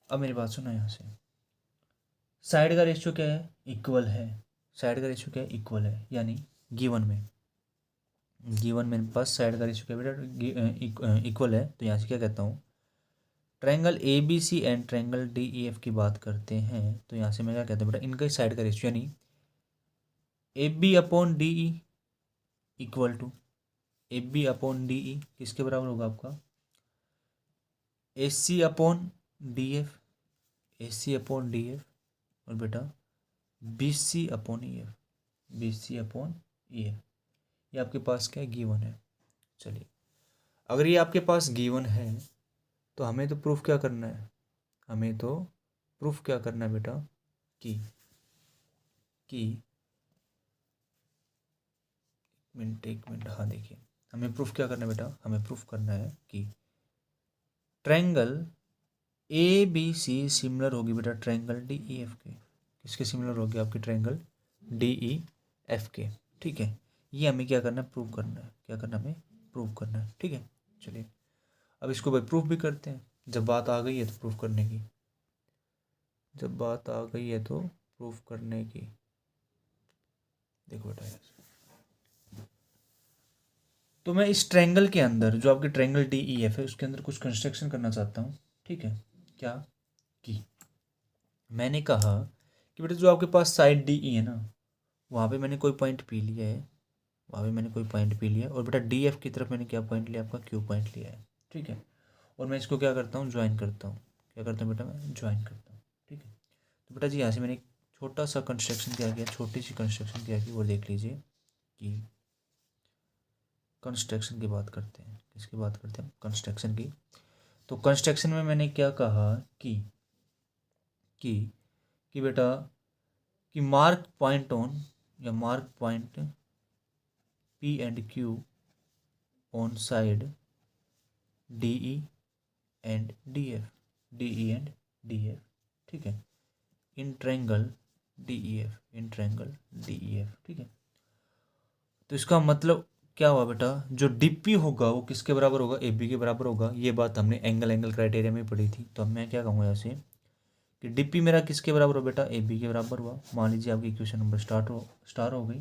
अब मेरी बात सुनो, यहाँ से साइड का रेशियो क्या है, इक्वल है। साइड का रेशियो क्या है, इक्वल है, यानी गिवन में, गिवन मेरे पास साइड का रेशियो क्या है बेटा, इक्वल है। तो यहाँ से क्या कहता हूँ, triangle A B C and triangle D E F की बात करते हैं, तो यहाँ से मैं क्या कहता हूँ बेटा, इनका साइड का रेशियो यानी A B upon D E equal to A B upon D E किसके बराबर होगा आपका, A C upon D F, A C upon D F, और बेटा B C upon E F, B C upon E F. ये आपके पास क्या है, गिवन है। चलिए, अगर ये आपके पास गिवन है तो हमें तो प्रूफ क्या करना है, हमें तो प्रूफ क्या करना है बेटा, कि एक मिनट, हाँ देखिए, हमें प्रूफ क्या करना है बेटा, हमें प्रूफ करना है कि triangle A B C similar होगी बेटा ट्रायंगल डी ई एफ के। किसके सिमिलर होगी, आपकी ट्रायंगल डी ई एफ के, ठीक है। ये हमें क्या करना है, प्रूव करना है। क्या करना है, हमें प्रूव करना है, ठीक है। चलिए, अब इसको भाई प्रूफ भी करते हैं। जब बात आ गई है तो प्रूफ करने की, जब बात आ गई है तो प्रूफ करने की, देखो बेटा यार, तो मैं इस ट्रायंगल के अंदर जो आपके ट्रायंगल डी ई एफ है उसके अंदर कुछ कंस्ट्रक्शन करना चाहता हूँ, ठीक है। क्या, कि मैंने कहा कि बेटा जो आपके पास साइड डी ई है ना, वहाँ पे मैंने कोई पॉइंट पी लिया है, वहाँ पे मैंने कोई पॉइंट पी लिया है, और बेटा डी एफ की तरफ मैंने क्या पॉइंट लिया, आपका क्यू पॉइंट लिया है, ठीक है। और मैं इसको क्या करता हूँ, ज्वाइन करता हूँ। क्या करता हूँ बेटा, मैं ज्वाइन करता हूँ, ठीक है। तो बेटा जी यहाँ से मैंने एक छोटा सा कंस्ट्रक्शन क्या किया, छोटी सी कंस्ट्रक्शन क्या की, वो देख लीजिए। कि कंस्ट्रक्शन की बात करते हैं, किसकी बात करते हैं, कंस्ट्रक्शन की। तो कंस्ट्रक्शन में मैंने क्या कहा कि कि बेटा कि मार्क पॉइंट ऑन, या mark point P and Q on side D E and D F, D E and D F, ठीक है, इन ट्रायंगल डी ई एफ, इन ट्रायंगल डी ई एफ, ठीक है। तो इसका मतलब क्या हुआ बेटा, जो डीपी होगा वो किसके बराबर होगा, ए बी के बराबर होगा। ये बात हमने एंगल एंगल क्राइटेरिया में पढ़ी थी। तो अब मैं क्या कहूँगा ऐसे कि डीपी मेरा किसके बराबर हो बेटा, ए बी के बराबर हुआ। मान लीजिए आपकी इक्वेशन नंबर स्टार हो गई।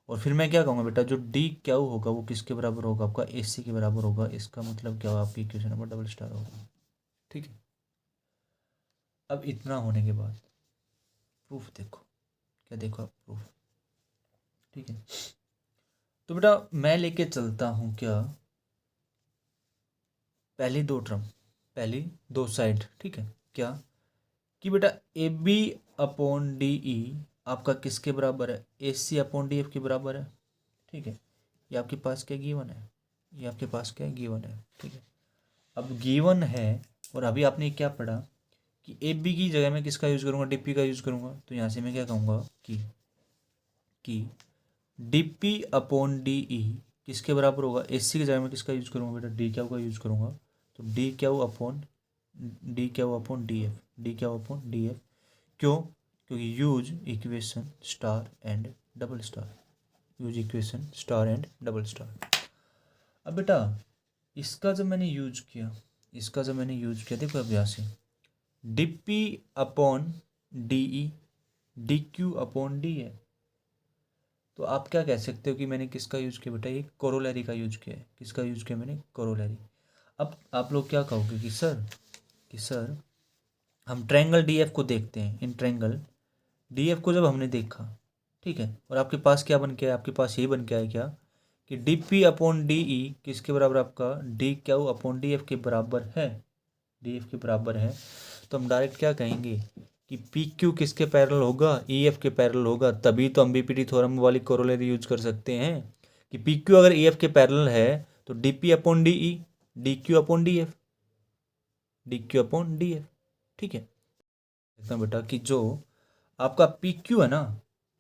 और फिर मैं क्या कहूँगा बेटा, जो डी क्या होगा वो किसके बराबर होगा, आपका ए सी के बराबर होगा। इसका मतलब क्या होगा, आपकी इक्वेशन नंबर डबल स्टार होगा, ठीक है। अब इतना होने के बाद प्रूफ देखो, क्या देखो आप, प्रूफ, ठीक है। तो बेटा मैं लेके चलता हूँ क्या, पहली दो टर्म, पहली दो साइड, ठीक है। क्या, कि बेटा A B upon D E आपका किसके बराबर है, A C upon D F के बराबर है, ठीक है। ये आपके पास क्या गिवन है, ये आपके पास क्या गिवन है, ठीक है। अब गिवन है, और अभी आपने क्या पढ़ा कि ए बी की जगह मैं किसका यूज़ करूँगा, डी पी का यूज़ करूँगा। तो यहाँ से मैं क्या कहूँगा कि D P upon D E किसके बराबर होगा, ए सी की जगह में किसका यूज़ करूँगा बेटा, डी क्या का यूज़ करूँगा। तो डी क्या अपॉन डी एफ, डी क्या अपॉन डी एफ। क्यों, क्योंकि use equation star and double star, use equation star and double star. अब बेटा इसका जब मैंने यूज किया, इसका जब मैंने यूज किया, देखो अब यहाँ से डी पी अपॉन डी ई, डी क्यू अपॉन डी है। तो आप क्या कह सकते हो कि मैंने किसका यूज किया बेटा, ये कोरोलरी का यूज किया है। किसका यूज किया मैंने, कोरोलरी। अब आप लोग क्या कहोगे कि सर हम ट्रायंगल डी एफ को देखते हैं। इन ट्रायंगल डी एफ को जब हमने देखा, ठीक है, और आपके पास क्या बन के आया, आपके पास यही बन के आया क्या, कि D P upon D E किसके बराबर, आपका D Q upon D F के बराबर है, डी एफ के बराबर है। तो हम डायरेक्ट क्या कहेंगे कि पी क्यू किसके पैरेलल होगा, ई एफ के पैरेलल होगा। तभी तो हम बीपीटी थ्योरम वाली कोरोलरी यूज कर सकते हैं कि पी क्यू अगर ई एफ के पैरेलल है तो डी पी अपॉन डी ई, D Q upon D F, D Q upon D F, ठीक है। देखता बेटा कि जो आपका पी क्यू है ना,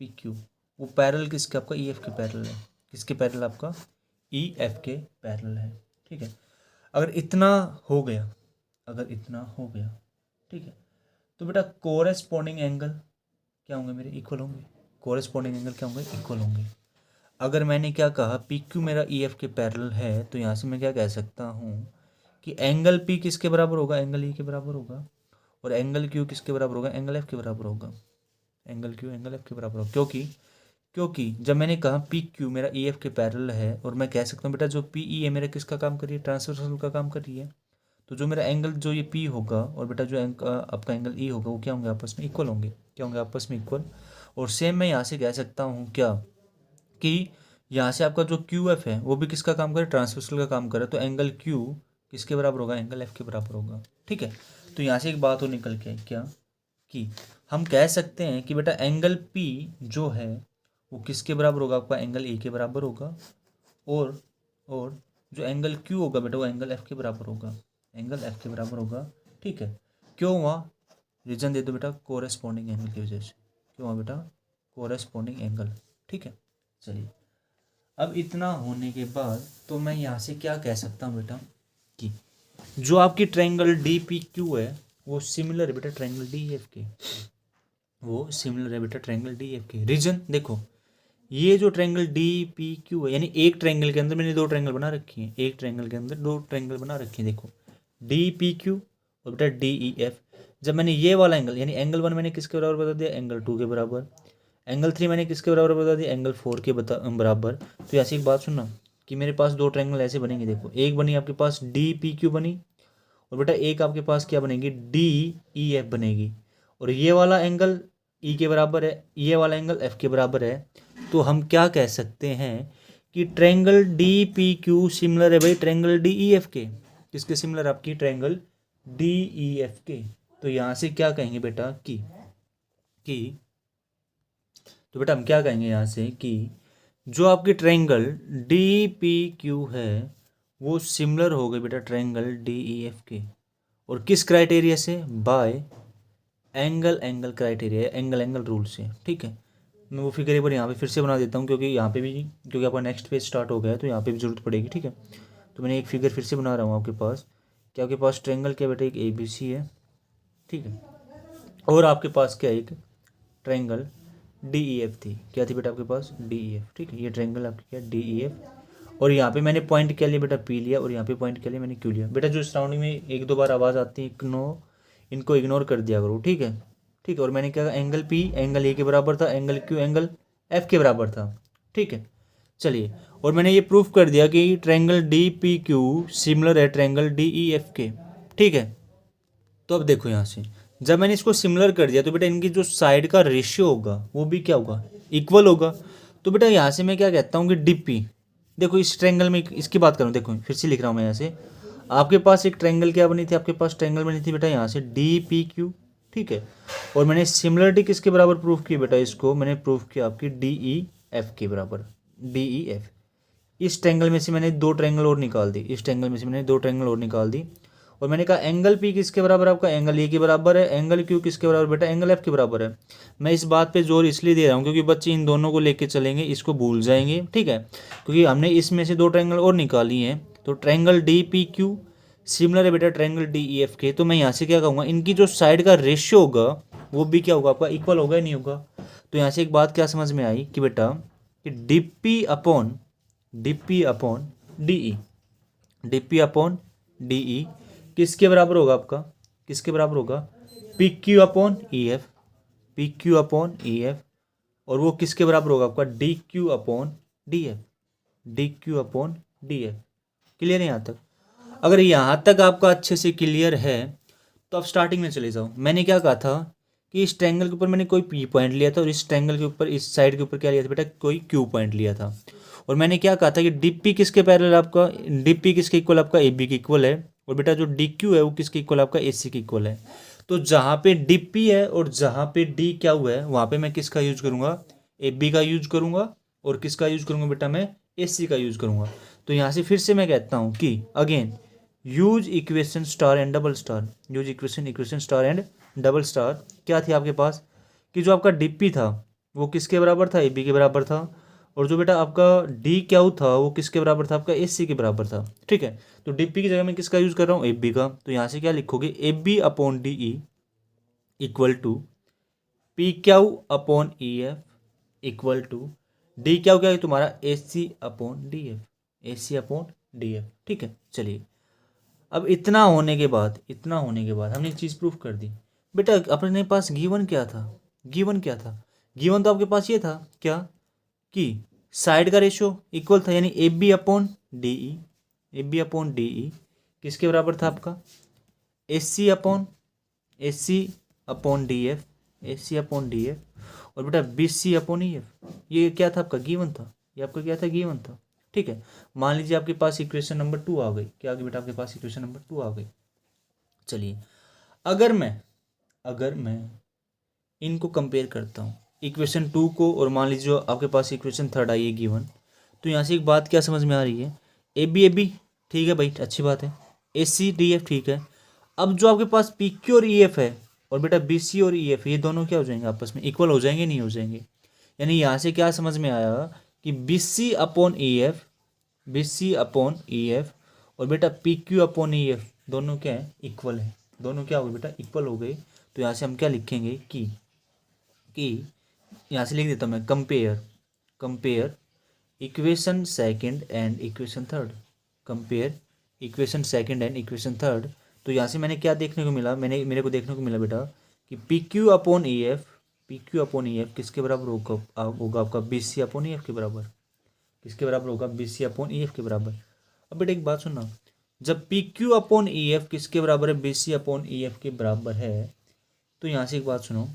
पी क्यू वो पैरेलल किसके, आपका ई एफ के पैरेलल है। किसके पैरेलल, आपका ई एफ के पैरेलल है। ठीक है, अगर इतना हो गया, ठीक है, तो बेटा कोरेस्पॉन्डिंग एंगल क्या होंगे मेरे, इक्वल होंगे। कोरेस्पॉन्डिंग एंगल क्या होंगे, इक्वल होंगे। अगर मैंने क्या कहा पी क्यू मेरा ई एफ के पैरेलल है, तो यहाँ से मैं क्या कह सकता हूँ कि एंगल पी किसके बराबर होगा, एंगल ई के बराबर होगा, और एंगल क्यू किसके बराबर होगा, एंगल एफ के बराबर होगा। एंगल क्यू एंगल एफ के बराबर होगा, क्योंकि जब मैंने कहा पी क्यू मेरा ई एफ के पैरेलल है, और मैं कह सकता हूँ बेटा जो पी ई है मेरा किसका काम कर रही है, ट्रांसवर्सल का काम कर रही है, तो जो मेरा एंगल जो ये पी होगा और बेटा जो आपका एंगल ई होगा वो क्या होंगे, आपस में इक्वल होंगे। क्या होंगे, आपस में इक्वल। और सेम मैं यहाँ से कह सकता हूँ क्या, कि यहाँ से आपका जो क्यू एफ है वो भी किसका काम करे, ट्रांसवर्सल का काम करे, तो एंगल क्यू किसके बराबर होगा, एंगल एफ के बराबर होगा। ठीक है, तो यहाँ से एक बात और निकल के आई क्या, कि हम कह सकते हैं कि बेटा एंगल पी जो है वो किसके बराबर होगा, आपका एंगल ए के बराबर होगा, और जो एंगल क्यू होगा बेटा वो एंगल एफ के बराबर होगा, एंगल एफ के बराबर होगा। ठीक है, क्यों हुआ, रीजन दे दो बेटा, कोरेस्पॉन्डिंग एंगल की वजह से। क्यों हुआ बेटा, कोरेस्पॉन्डिंग एंगल। ठीक है, चलिए अब इतना होने के बाद तो मैं यहाँ से क्या कह सकता हूँ बेटा, कि जो आपकी ट्रायंगल डी पी क्यू है वो सिमिलर है बेटा ट्रायंगल डी एफ के, वो सिमिलर है बेटा ट्रायंगल डी एफ के। रीजन देखो, ये जो ट्रायंगल डी पी क्यू है, यानी एक ट्रायंगल के अंदर मैंने दो ट्रायंगल बना रखी हैं, एक ट्रायंगल के अंदर दो ट्रायंगल बना रखी हैं। देखो डी पी क्यू और बेटा डी ई एफ। जब मैंने ये वाला एंगल यानी एंगल 1 मैंने किसके बराबर बता दिया, एंगल 2 के बराबर, एंगल 3 मैंने किसके बराबर बता दिया, एंगल 4 के बराबर। तो ऐसी एक बात सुनना कि मेरे पास दो ट्रायंगल ऐसे बनेंगे। देखो एक बनी आपके पास डी पी क्यू बनी, और बेटा एक आपके पास क्या बनेगी, डी ई एफ बनेगी, और ये वाला एंगल ई के बराबर है, ये वाला एंगल एफ के बराबर है। तो हम क्या कह सकते हैं कि triangle D P Q similar है भाई ट्रायंगल डी ई एफ के। किसके सिमिलर, आपकी ट्रायंगल डी ई एफ के। तो यहाँ से क्या कहेंगे बेटा कि तो बेटा हम क्या कहेंगे यहाँ से कि जो आपकी ट्रायंगल डी पी क्यू है वो सिमिलर हो गई बेटा ट्रायंगल डी ई एफ के, और किस क्राइटेरिया से, bye angle criteria, angle rule से। ठीक है, मैं वो फिगर एक बार यहाँ पे फिर से बना देता हूँ, क्योंकि यहाँ पे भी, क्योंकि आपका नेक्स्ट पेज स्टार्ट हो गया है तो यहाँ पे भी जरूरत पड़ेगी। ठीक है, तो मैंने एक फिगर फिर से बना रहा हूँ आपके पास, कि आपके पास ट्रायंगल क्या बेटा, एक ए बी सी है। ठीक है, और आपके पास क्या, एक ट्रायंगल डी ई एफ थी। क्या थी बेटा आपके पास, डी ई एफ। ठीक है, ये ट्रायंगल आपकी क्या, डी ई एफ, और यहाँ पे मैंने पॉइंट क्या लिया बेटा, पी लिया, और यहाँ पे पॉइंट क्या लिया मैंने, क्यू लिया। बेटा जो सराउंडिंग में एक दो बार आवाज़ आती है इनको इग्नोर कर दिया करो। ठीक है, और मैंने क्या कहा, एंगल पी एंगल ए के बराबर था, एंगल क्यू एंगल एफ के बराबर था। ठीक है, चलिए, और मैंने ये प्रूफ कर दिया कि triangle D P Q similar है ट्रायंगल डी ई एफ के। ठीक है, तो अब देखो यहाँ से जब मैंने इसको सिमिलर कर दिया तो बेटा इनकी जो साइड का रेशियो होगा वो भी क्या होगा, इक्वल होगा। तो बेटा यहाँ से मैं क्या कहता हूँ कि डी पी, देखो इस ट्रायंगल में इसकी बात करूँ, देखो फिर से लिख रहा हूँ मैं यहाँ से, आपके पास एक ट्रायंगल क्या बनी थी, आपके पास ट्रायंगल बनी थी बेटा यहाँ से डी पी क्यू। ठीक है, और मैंने सिमिलरिटी किसके बराबर प्रूफ की बेटा, इसको मैंने प्रूफ किया आपकी डी ई एफ के बराबर, डी ई एफ। इस ट्रायंगल में से मैंने दो ट्रायंगल और निकाल दी, इस ट्रायंगल में से मैंने दो ट्रायंगल और निकाल दी, और मैंने कहा एंगल पी किसके बराबर, आपका एंगल ए के बराबर है, एंगल क्यू किसके बराबर बेटा, एंगल एफ के बराबर है। मैं इस बात पे जोर इसलिए दे रहा हूँ क्योंकि बच्चे इन दोनों को लेके चलेंगे, इसको भूल जाएंगे। ठीक है, क्योंकि हमने इसमें से दो ट्रायंगल और निकाली हैं, तो triangle D P Q similar है बेटा ट्रायंगल डी ई एफ के। तो मैं यहाँ से क्या कहूँगा, इनकी जो साइड का रेशियो होगा वो भी क्या होगा, आपका इक्वल होगा या नहीं होगा। तो यहाँ से एक बात क्या समझ में आई कि बेटा कि D P upon D E किसके बराबर होगा, आपका किसके बराबर होगा, P Q upon E F, और वो किसके बराबर होगा, आपका D Q upon D F. Clear है यहाँ तक। अगर यहाँ तक आपका अच्छे से क्लियर है तो आप स्टार्टिंग में चले जाओ। मैंने क्या कहा था कि इस ट्रायंगल के ऊपर मैंने कोई पी पॉइंट लिया था, और इस ट्रायंगल के ऊपर इस साइड के ऊपर क्या लिया था बेटा, कोई क्यू पॉइंट लिया था। और मैंने क्या कहा था कि डी पी किसके पैरेलल, आपका डी पी किसके इक्वल, आपका ए बी के इक्वल है, और बेटा जो डी क्यू है वो किसके इक्वल, आपका ए सी के इक्वल है। तो जहाँ पे डी पी है और जहाँ पे डी क्या हुआ है वहाँ पे मैं किसका यूज करूँगा, ए बी का यूज करूँगा, और किसका यूज करूँगा बेटा, मैं ए सी का यूज करूँगा। तो यहाँ से फिर से मैं कहता हूँ कि again use equation star and double star, use equation star and double star. क्या थी आपके पास कि जो आपका डी पी था वो किसके बराबर था, ए बी के बराबर था, और जो बेटा आपका डी क्यू था वो किसके बराबर था, आपका एस सी के बराबर था। ठीक है, तो डी पी की जगह मैं किसका यूज़ कर रहा हूँ, ए बी का। तो यहाँ से क्या लिखोगे, A B upon D E equal to P Q upon E F equal to D Q क्या है तुम्हारा, A C upon D F, A C upon D F. ठीक है, चलिए अब इतना होने के बाद हमने एक चीज़ प्रूफ कर दी। बेटा अपने पास गिवन क्या था, गिवन क्या था, गिवन तो आपके पास ये था क्या, कि साइड का रेशियो इक्वल था, यानी A B upon D E, A B upon D E किसके बराबर था आपका, A C upon D F, A C upon D F, और बेटा B C upon E F. ये क्या था आपका, गिवन था, ये आपका क्या था, गिवन था। ठीक है, मान लीजिए आपके पास इक्वेशन नंबर 2 आ गई, क्या आ गई बेटा, आपके पास इक्वेशन नंबर 2 आ गई। चलिए अगर मैं इनको कंपेयर करता हूँ, इक्वेशन 2 को, और मान लीजिए जो आपके पास इक्वेशन 3 आई है गिवन, तो यहाँ से एक बात क्या समझ में आ रही है, ए बी ठीक है भाई, अच्छी बात है, ए सी डी एफ ठीक है। अब जो आपके पास पी क्यू और ई एफ है, और बेटा बी सी और ई एफ, ये दोनों क्या हो जाएंगे, आपस में इक्वल हो जाएंगे, नहीं हो जाएंगे। यानी यहाँ से क्या समझ में आया कि B C upon E F, B C upon E F और बेटा P Q upon E F दोनों क्या है, इक्वल है। दोनों क्या हो गए बेटा, इक्वल हो गए। तो यहाँ से हम क्या लिखेंगे कि यहाँ से लिख देता हूँ मैं, compare equation second and equation third, compare equation second and equation third. तो यहाँ से मैंने क्या देखने को मिला, मेरे को देखने को मिला बेटा कि P Q upon E F, P Q upon E F किसके बराबर होगा आपका, B C upon E F के बराबर। किसके बराबर होगा, B C upon E F के बराबर। अब बेटा एक बात सुनना, जब P Q upon E F किसके बराबर है, B C upon E F के बराबर है, तो यहाँ से एक बात सुनो,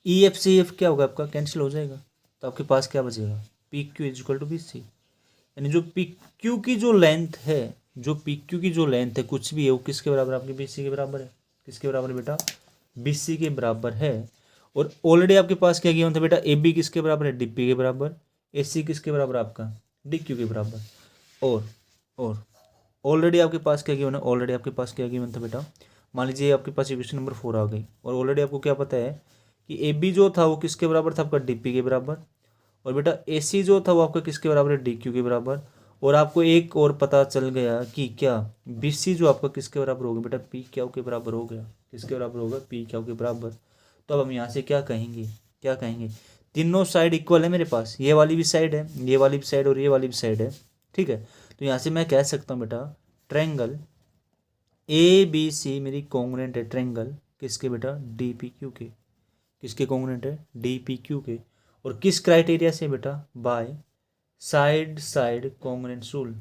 ई एफ से एफ क्या होगा आपका, कैंसिल हो जाएगा। तो आपके पास क्या बचेगा, P Q is equal to B C. यानी जो पी क्यू की जो लेंथ है, जो पी क्यू की जो लेंथ है कुछ भी है, वो किसके बराबर, आपके बी सी के बराबर है। किसके बराबर है बेटा, बी सी के बराबर है। और ऑलरेडी आपके पास क्या गिवन था बेटा, ए बी किसके बराबर है, डी पी के बराबर, ए सी किसके बराबर है आपका, डी क्यू के बराबर। और ऑलरेडी आपके पास क्या गिवन है, ऑलरेडी आपके पास क्या गिवन था बेटा, मान लीजिए आपके पास इक्वेशन नंबर 4 आ गई, और ऑलरेडी आपको क्या पता है कि ए बी जो था वो किसके बराबर था, आपका डी पी के बराबर, और बेटा ए सी जो था वो आपका किसके बराबर है, डी क्यू के बराबर। और आपको एक और पता चल गया कि क्या, बी सी जो आपका किसके बराबर होगा बेटा, पी क्यू के बराबर हो गया। किसके बराबर होगा, पी क्यू के बराबर। तो अब हम यहाँ से क्या कहेंगे, तीनों साइड इक्वल है मेरे पास, ये वाली भी साइड है, ये वाली भी साइड और ये वाली भी साइड है। ठीक है, तो यहाँ से मैं कह सकता हूँ बेटा, ट्रायंगल ए बी सी मेरी कॉन्ग्रुएंट है ट्रायंगल किसके बेटा, डी पी क्यू के। किसके कॉन्ग्रुएंट है, डी पी क्यू के। और किस क्राइटेरिया से बेटा, by side side congruence rule,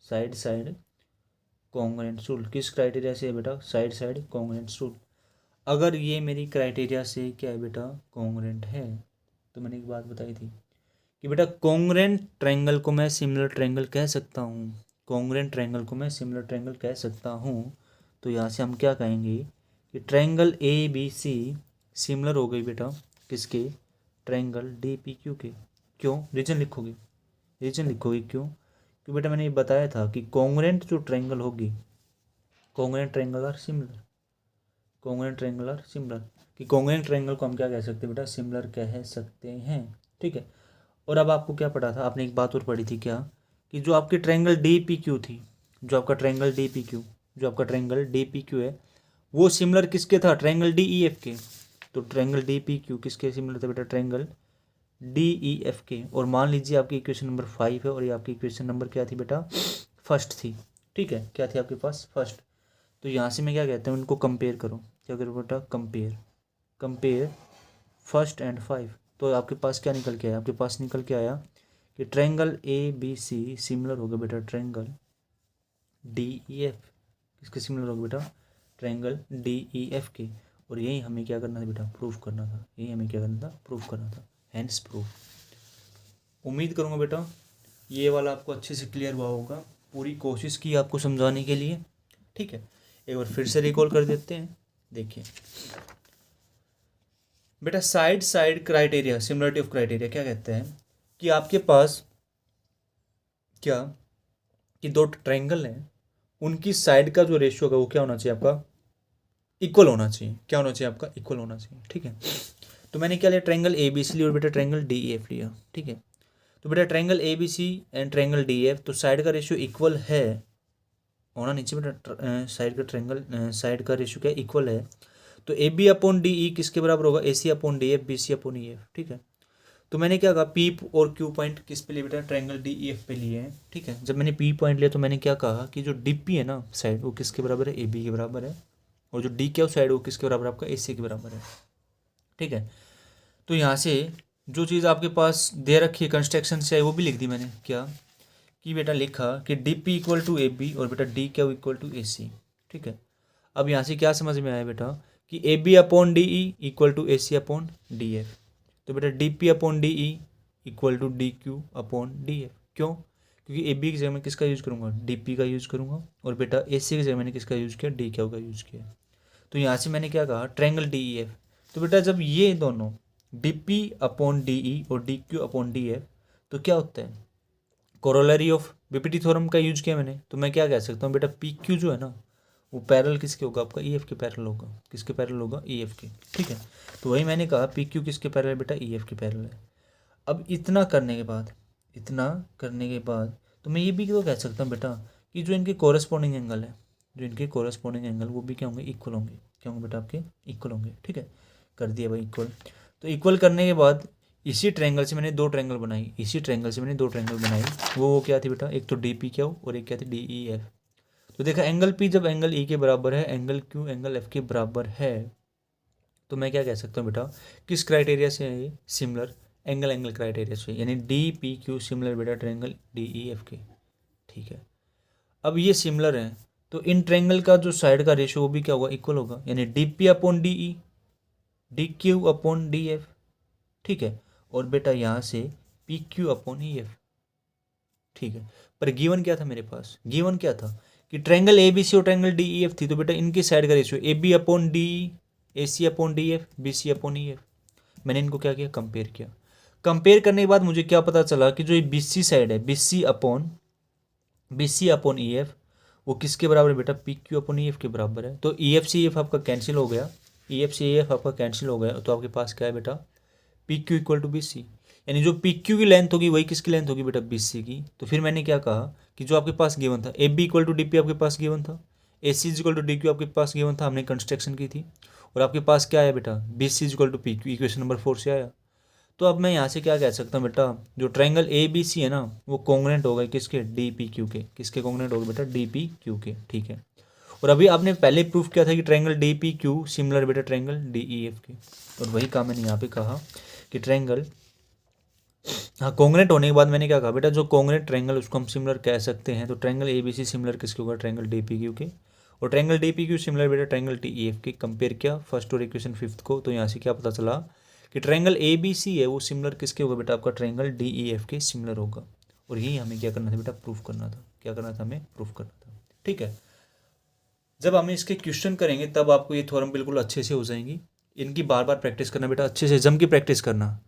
side side congruence rule. किस क्राइटेरिया से बेटा, साइड साइड कॉन्ग्रुएंस रूल। अगर ये मेरी क्राइटेरिया से क्या है बेटा, कॉन्ग्रुएंट है, तो मैंने एक बात बताई थी कि बेटा कॉन्ग्रुएंट ट्रायंगल को मैं सिमिलर ट्रायंगल कह सकता हूँ, कॉन्ग्रुएंट ट्रायंगल को मैं सिमिलर ट्रायंगल कह सकता हूँ। तो यहाँ से हम क्या कहेंगे कि triangle A B C similar हो गई बेटा किसके, ट्रायंगल डी पी क्यू के। क्यों, रीजन लिखोगे, क्यों, क्योंकि बेटा मैंने ये बताया था कि कॉन्ग्रुएंट जो ट्रायंगल होगी, congruent triangle are similar, congruent triangle are similar, कि कॉन्ग्रुएंट ट्रायंगल को हम क्या कह सकते हैं बेटा, सिमिलर कह सकते हैं। ठीक है, और अब आपको क्या पढ़ा था, आपने एक बात और पढ़ी थी क्या, कि जो आपकी ट्रायंगल डी पी क्यू थी, जो आपका ट्रायंगल डी पी क्यू, जो आपका ट्रायंगल डी पी क्यू है, वो सिमिलर किसके था, ट्रायंगल डी ई एफ के। तो ट्रायंगल डी पी क्यू किसके सिमिलर था बेटा, ट्रायंगल डी ई एफ के। और मान लीजिए आपकी इक्वेशन नंबर 5 है, और ये आपकी इक्वेशन नंबर क्या थी बेटा, फर्स्ट थी। ठीक है, क्या थी आपके पास, फर्स्ट। तो यहाँ से मैं क्या कहता हूँ, इनको कंपेयर करो, क्या करो बेटा, कंपेयर फर्स्ट एंड 5। तो आपके पास क्या निकल के आया, आपके पास निकल के आया कि triangle A B C similar होगा बेटा ट्रायंगल डी ई एफ। किसके सिमिलर होगा बेटा, ट्रायंगल डी ई एफ के। और यही हमें क्या करना था बेटा, प्रूफ करना था, प्रूफ करना था, हैंस प्रूफ। उम्मीद करूँगा बेटा ये वाला आपको अच्छे से क्लियर हुआ होगा, पूरी कोशिश की आपको समझाने के लिए। ठीक है, एक बार फिर से रिकॉल कर देते हैं। देखिए बेटा, side side criteria, similarity of criteria क्या कहते हैं कि आपके पास क्या, कि दो ट्रायंगल हैं, उनकी साइड का जो रेशियो होगा वो क्या होना चाहिए आपका, इक्वल होना चाहिए। क्या होना चाहिए आपका, इक्वल होना चाहिए। ठीक है, तो मैंने क्या लिया, ट्रायंगल ए बी सी लिया, और बेटा ट्रायंगल डी ई एफ लिया। ठीक है, तो बेटा triangle A B C and triangle D F, तो साइड का रेशियो इक्वल है होना नीचे बेटा, साइड का ट्रायंगल साइड का रेशियो क्या इक्वल है, तो A B upon D E किसके बराबर होगा, A C upon D F, B C upon E F. ठीक है, तो मैंने क्या कहा, पी और क्यू पॉइंट किस पे लिए बेटा, ट्रायंगल डी ई एफ पे लिए हैं। ठीक है, जब मैंने पी पॉइंट लिया तो मैंने क्या कहा कि जो डी पी है ना साइड, वो किसके बराबर है, ए बी के बराबर है, और जो डी क्यू साइड वो किसके बराबर है, आपका ए सी के बराबर है। ठीक है, तो यहाँ से जो चीज़ आपके पास दे रखी है कंस्ट्रक्शन से वो भी लिख दी मैंने, क्या कि बेटा लिखा कि D P equal to A B और बेटा D Q equal to A C. ठीक है, अब यहाँ से क्या समझ में आया बेटा कि A B upon D E equal to A C upon D F, तो बेटा D P upon D E equal to D Q upon D F. क्यों, क्योंकि ए बी की जगह में किसका यूज़ करूँगा, डी पी का यूज़ करूँगा, और बेटा ए सी की जगह मैंने किसका यूज़ किया, डी क्यू का यूज़ किया। तो यहाँ से मैंने क्या कहा, ट्रायंगल डी ई एफ, तो बेटा जब ये दोनों D P upon D E और D Q upon D F, तो क्या होता है, कोरोलरी ऑफ बीपीटी थ्योरम का यूज किया मैंने, तो मैं क्या कह सकता हूँ बेटा, पी क्यू जो है ना वो पैरेलल किसके होगा, आपका ई एफ के पैरेलल होगा, किसके पैरेलल होगा, ई एफ के। ठीक है, तो वही मैंने कहा पी क्यू किसके पैरेलल बेटा, ई एफ के पैरेलल है। अब इतना करने के बाद तो मैं ये भी तो कह सकता हूँ बेटा कि जो इनके कोरस्पॉन्डिंग एंगल है, जो इनके कोरस्पॉन्डिंग एंगल वो भी क्या होंगे, इक्वल होंगे। क्या होंगे बेटा, आपके इक्वल होंगे। ठीक है, कर दिया भाई इक्वल। तो इक्वल करने के बाद इसी ट्रायंगल से मैंने दो ट्रायंगल बनाई, वो क्या थी बेटा, एक तो डी पी क्यू और एक क्या थी, डी ई एफ। तो देखा एंगल पी जब एंगल ई के बराबर है, एंगल क्यू एंगल एफ के बराबर है, तो मैं क्या कह सकता हूँ बेटा, किस क्राइटेरिया से है ये, सिमिलर एंगल क्राइटेरिया से, यानी डी पी क्यू सिमिलर बेटा ट्रायंगल डी ई एफ के। ठीक है, अब ये सिमिलर है तो इन ट्रायंगल का जो साइड का रेशियो वो भी क्या होगा, इक्वल होगा, यानी डी पी अपॉन डी ई, D Q upon D F. ठीक है, और बेटा यहाँ से P Q upon E F. ठीक है, पर गिवन क्या था मेरे पास, गिवन क्या था कि ट्रायंगल ए बी सी और ट्रायंगल डी ई एफ थी, तो बेटा इनकी साइड का ratio A B upon D, A C upon D F, B C upon E F. मैंने इनको क्या किया, कंपेयर किया। कंपेयर करने के बाद मुझे क्या पता चला कि जो ये बी सी साइड है, B C upon E F, वो किसके बराबर है बेटा, P Q upon E F के बराबर है। तो ई एफ सी एफ आपका कैंसिल हो गया, ई एफ सी एफ आपका कैंसिल हो गया, तो आपके पास क्या है बेटा, P Q equal to B C, यानी जो पी क्यू की लेंथ होगी वही किसकी लेंथ होगी बेटा, बी सी की। तो फिर मैंने क्या कहा कि जो आपके पास गिवन था, A B equal to D P आपके पास गिवन था, A C equal to D Q आपके पास गिवन था, हमने कंस्ट्रक्शन की थी, और आपके पास क्या आया बेटा, B C equal to P Q, equation number 4 से आया। तो अब मैं यहाँ से क्या कह सकता हूँ बेटा, जो ट्रायंगल ए बी सी है ना वो कॉन्ग्रुएंट होगा किसके, डी पी क्यू के, किसके कॉन्ग्रुएंट होगा बेटा, डी पी क्यू के। ठीक है, और अभी आपने पहले प्रूफ किया था कि triangle D P Q similar बेटा ट्रायंगल डी ई एफ के, और वही काम मैंने यहाँ पे कहा कि ट्रायंगल, हाँ कॉन्ग्रुएंट होने के बाद मैंने क्या कहा बेटा, जो कॉन्ग्रुएंट ट्रायंगल उसको हम सिमिलर कह सकते हैं। तो triangle A B C similar किसके होगा, ट्रायंगल डी पी क्यू के, और triangle D P Q similar बेटा ट्रायंगल टी ई एफ के। कंपेयर किया फर्स्ट और इक्वेशन फिफ्थ को, तो यहाँ से क्या पता चला कि ट्रायंगल ए बी सी है वो सिमिलर किसके होगा बेटा, आपका ट्रायंगल डी ई एफ के सिमिलर होगा। और यही हमें क्या करना था बेटा, प्रूफ करना था। क्या करना था, हमें प्रूफ करना था। ठीक है, जब हम इसके क्वेश्चन करेंगे तब आपको ये थ्योरम बिल्कुल अच्छे से हो जाएंगी। इनकी बार बार प्रैक्टिस करना बेटा, अच्छे से जम की प्रैक्टिस करना।